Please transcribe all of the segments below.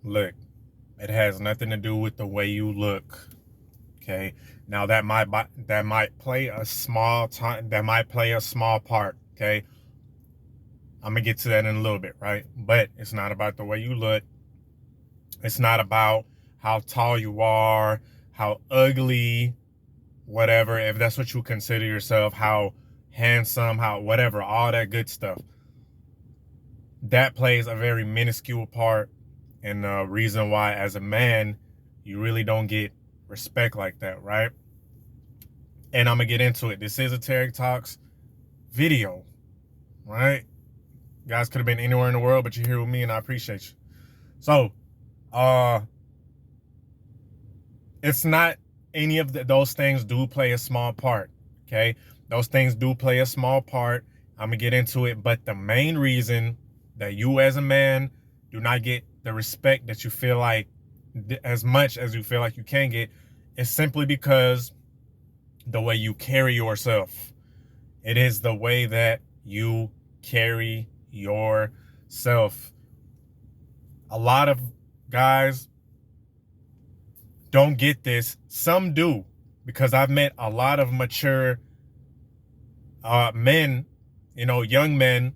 Look, it has nothing to do with the way you look. Okay. Now that might play a small time. That might play a small part. Okay. I'm gonna get to that in a little bit, right? But it's not about the way you look. It's not about how tall you are, how ugly, whatever. If that's what you consider yourself, how handsome, how whatever, all that good stuff. That plays a very minuscule part, and the reason why, as a man, you really don't get respect like that, right? And I'm gonna get into it. This is a Tarek Talks video, right? Guys could have been anywhere in the world, but you're here with me, and I appreciate you. So, uh, it's not any of those things do play a small part. Okay, those things do play a small part. I'm gonna get into it, but the main reason that you as a man do not get the respect that you feel like, as much as you feel like you can get, is simply because the way you carry yourself. It is the way that you carry yourself. A lot of guys don't get this. Some do, because I've met a lot of mature men, young men,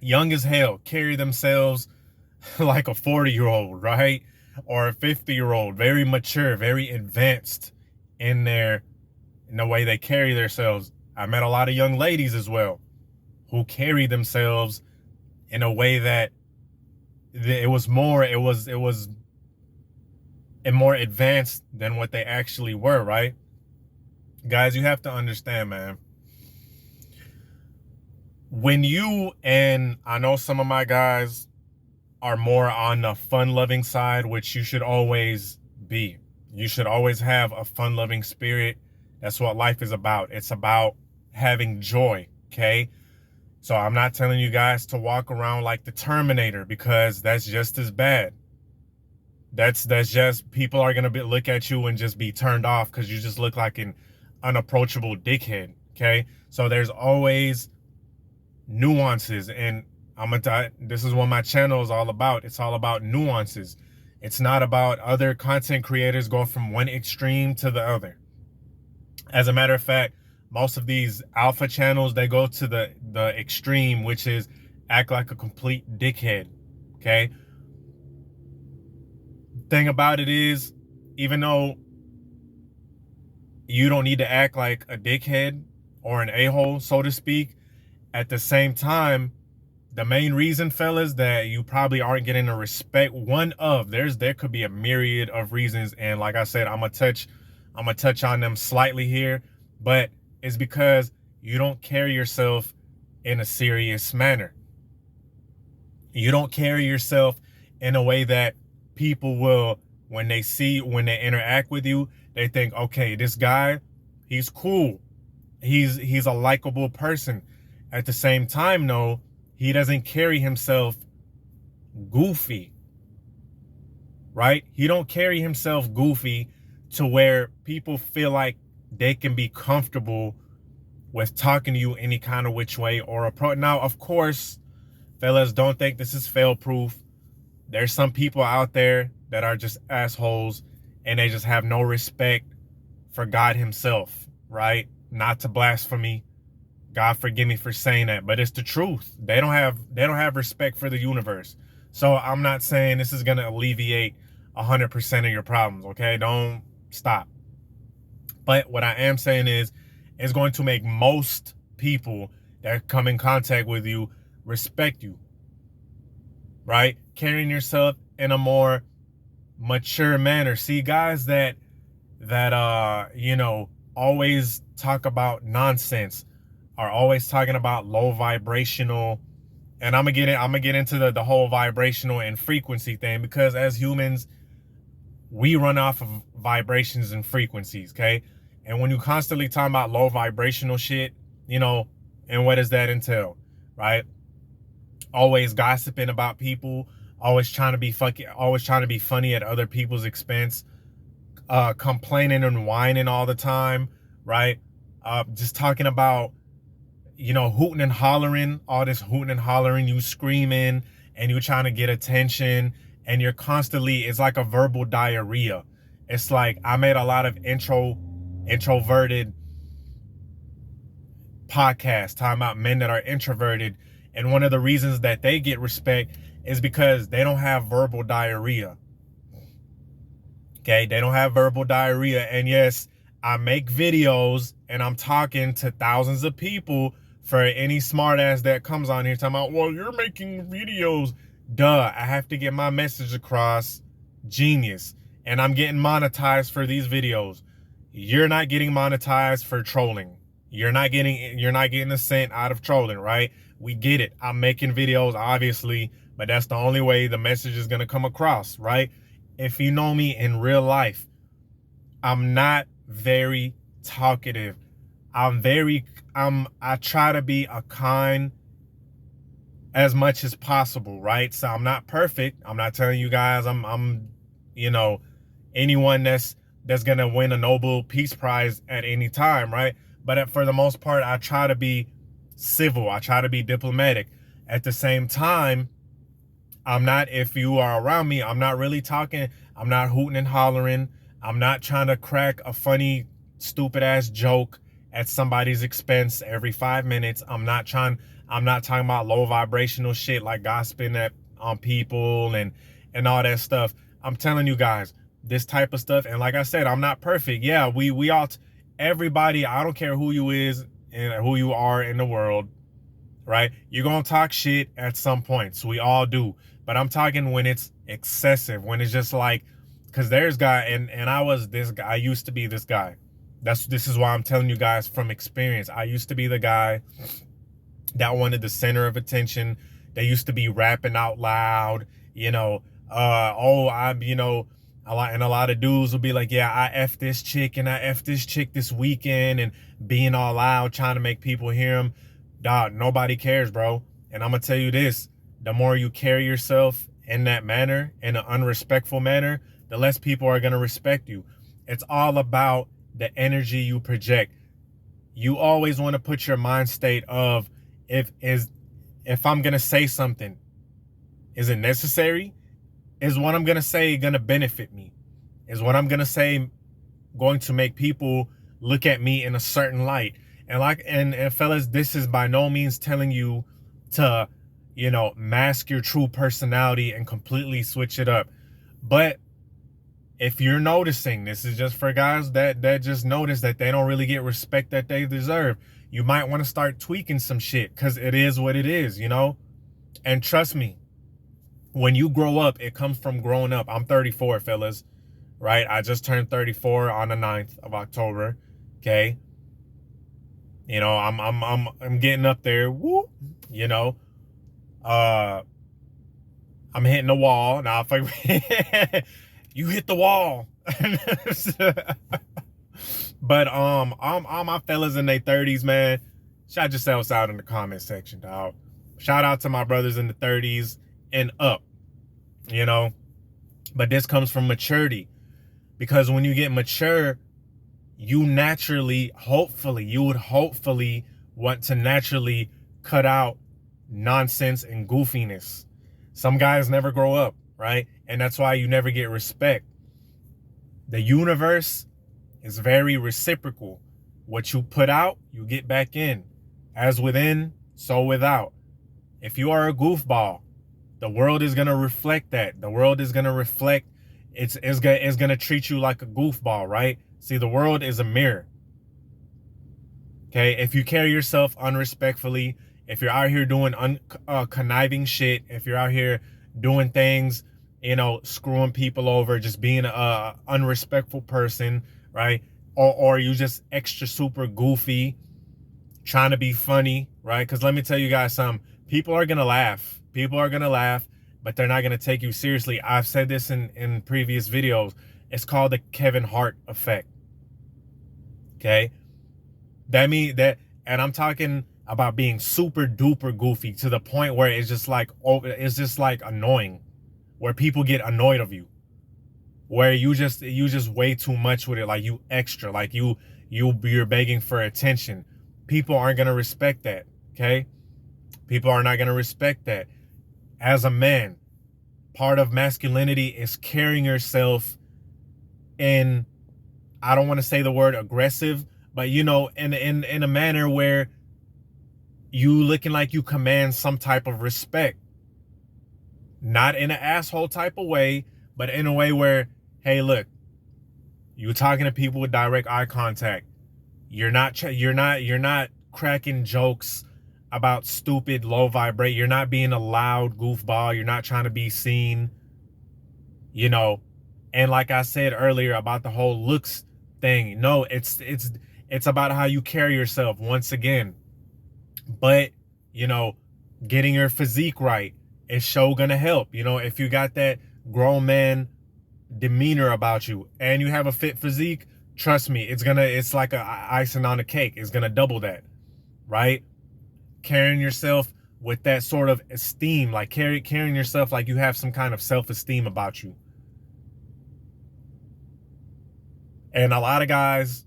young as hell, carry themselves like a 40-year-old, right? Or a 50-year-old, very mature, very advanced in the way they carry themselves. I met a lot of young ladies as well who carry themselves in a way that it was more advanced than what they actually were, right? Guys, you have to understand, man. When you, and I know some of my guys are more on the fun-loving side, which you should always be. You should always have a fun-loving spirit. That's what life is about. It's about having joy, okay? So I'm not telling you guys to walk around like the Terminator, because that's just as bad. That's just, people are gonna look at you and just be turned off because you just look like an unapproachable dickhead, okay? So there's always nuances, and this is what my channel is all about. It's all about nuances. It's not about other content creators go from one extreme to the other. As a matter of fact, most of these alpha channels, they go to the extreme, which is act like a complete dickhead, okay? Thing about it is, even though you don't need to act like a dickhead or an a-hole, so to speak, at the same time, the main reason, fellas, that you probably aren't getting the respect, there could be a myriad of reasons, and like I said, I'm gonna touch on them slightly here, but it's because you don't carry yourself in a serious manner. You don't carry yourself in a way that people will, when they interact with you, they think, okay, this guy, he's cool. He's a likable person. At the same time, though, he doesn't carry himself goofy, right? He don't carry himself goofy to where people feel like they can be comfortable with talking to you any kind of which way or approach. Now, of course, fellas, don't think this is fail proof. There's some people out there that are just assholes and they just have no respect for God himself, right? Not to blasphemy. God forgive me for saying that, but it's the truth. They don't have respect for the universe. So I'm not saying this is gonna alleviate 100% of your problems, okay? Don't stop. But what I am saying is, it's going to make most people that come in contact with you respect you, right? Carrying yourself in a more mature manner. See, guys that always talk about nonsense, are always talking about low vibrational, and I'm gonna get into the whole vibrational and frequency thing, because as humans, we run off of vibrations and frequencies, okay? And when you constantly talk about low vibrational shit, and what does that entail, right? Always gossiping about people, always trying to be funny at other people's expense, complaining and whining all the time, right? Just talking about, hooting and hollering, all this hooting and hollering, you screaming and you trying to get attention and you're constantly, it's like a verbal diarrhea. It's like, I made a lot of introverted podcasts talking about men that are introverted, and one of the reasons that they get respect is because they don't have verbal diarrhea. Okay, they don't have verbal diarrhea. And yes, I make videos and I'm talking to thousands of people. For any smartass that comes on here talking about, well, you're making videos. Duh, I have to get my message across. Genius. And I'm getting monetized for these videos. You're not getting monetized for trolling. You're not getting a cent out of trolling, right? We get it. I'm making videos, obviously, but that's the only way the message is going to come across, right? If you know me in real life, I'm not very talkative. I try to be a kind as much as possible, right? So I'm not perfect. I'm not telling you guys I'm anyone that's gonna win a Nobel Peace Prize at any time, right? But for the most part, I try to be civil. I try to be diplomatic. At the same time, I'm not, if you are around me, I'm not really talking. I'm not hooting and hollering. I'm not trying to crack a funny, stupid ass joke at somebody's expense every 5 minutes. I'm not talking about low vibrational shit like gossiping on people and all that stuff. I'm telling you guys, this type of stuff. And like I said, I'm not perfect. Yeah, we all, everybody, I don't care who you is and who you are in the world, right? You're going to talk shit at some points. We all do. But I'm talking when it's excessive, when it's just like, because there's guy, and I was this guy. I used to be this guy. This is why I'm telling you guys from experience. I used to be the guy that wanted the center of attention. They used to be rapping out loud, and a lot of dudes will be like, yeah, I F this chick and I F this chick this weekend, and being all loud, trying to make people hear them. Dog, nobody cares, bro. And I'm going to tell you this, the more you carry yourself in that manner, in an unrespectful manner, the less people are going to respect you. It's all about the energy you project. You always want to put your mind state of, if I'm going to say something, is it necessary? Is what I'm going to say going to benefit me? Is what I'm going to say going to make people look at me in a certain light? And fellas, this is by no means telling you to, mask your true personality and completely switch it up. But if you're noticing, this is just for guys that just notice that they don't really get respect that they deserve, you might want to start tweaking some shit, because it is what it is, And trust me, when you grow up, it comes from growing up. I'm 34, fellas, right? I just turned 34 on the 9th of October. Okay. I'm getting up there. Woo. I'm hitting the wall. Now, if you hit the wall. But all my fellas in their 30s, man, shout yourselves out in the comment section, dog. Shout out to my brothers in the 30s and up, But this comes from maturity, because when you get mature, you would hopefully want to naturally cut out nonsense and goofiness. Some guys never grow up, right? And that's why you never get respect. The universe is very reciprocal. What you put out, you get back in. As within, so without. If you are a goofball, the world is going to reflect that. The world is going to reflect, it's going to treat you like a goofball, right? See, the world is a mirror. Okay, if you carry yourself unrespectfully, if you're out here doing conniving shit, if you're out here doing things, screwing people over, just being a unrespectful person, right? Or you just extra super goofy, trying to be funny, right? Because let me tell you guys something. People are going to laugh. People are going to laugh, but they're not going to take you seriously. I've said this in previous videos. It's called the Kevin Hart effect. Okay? That means that, and I'm talking about being super duper goofy to the point where it's just like annoying, where people get annoyed of you, where you just way too much with it, like you extra, like you're begging for attention. People aren't going to respect that. Okay? People are not going to respect that. As a man, Part of masculinity is carrying yourself in, I don't want to say the word aggressive, but you know, in a manner where you looking like you command some type of respect. Not in an asshole type of way, but in a way where, hey, look, you're talking to people with direct eye contact. You're not cracking jokes about stupid low vibrate. You're not being a loud goofball. You're not trying to be seen, you know. And like I said earlier about the whole looks thing, no, it's about how you carry yourself once again. But, you know, getting your physique right is sure gonna help. You know, if you got that grown man demeanor about you and you have a fit physique, trust me, it's like a icing on a cake. It's gonna double that, right? Carrying yourself with that sort of esteem, like carrying yourself like you have some kind of self-esteem about you. And a lot of guys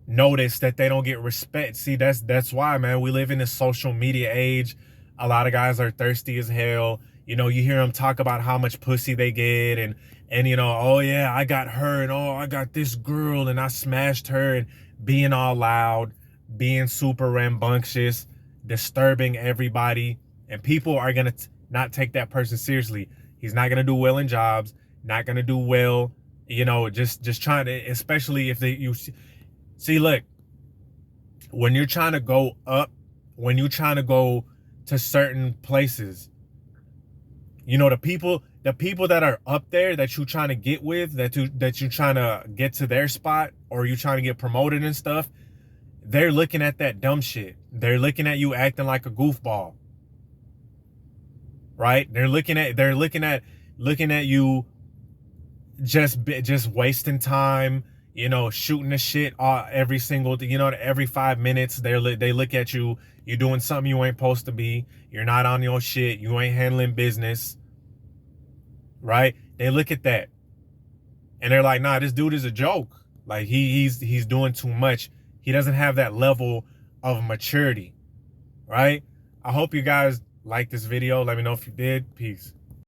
notice that they don't get respect. See, that's why, man, we live in this social media age. A lot of guys are thirsty as hell. You know, you hear them talk about how much pussy they get, and you know, oh yeah, I got her, and oh, I got this girl, and I smashed her, and being all loud, being super rambunctious, disturbing everybody, and people are gonna not take that person seriously. He's not gonna do well in jobs, not gonna do well, you know, just trying to, especially if you see, look, when you're trying to go up, when you're trying to go to certain places, you know, the people that are up there that you're trying to get with, that you're trying to get to their spot, or you're trying to get promoted and stuff, they're looking at that dumb shit. They're looking at you acting like a goofball, right? They're looking at you just wasting time, you know, shooting the shit every 5 minutes. They look at you, you're doing something you ain't supposed to be. You're not on your shit. You ain't handling business, right? They look at that and they're like, nah, this dude is a joke. Like he's doing too much. He doesn't have that level of maturity, right? I hope you guys like this video. Let me know if you did. Peace.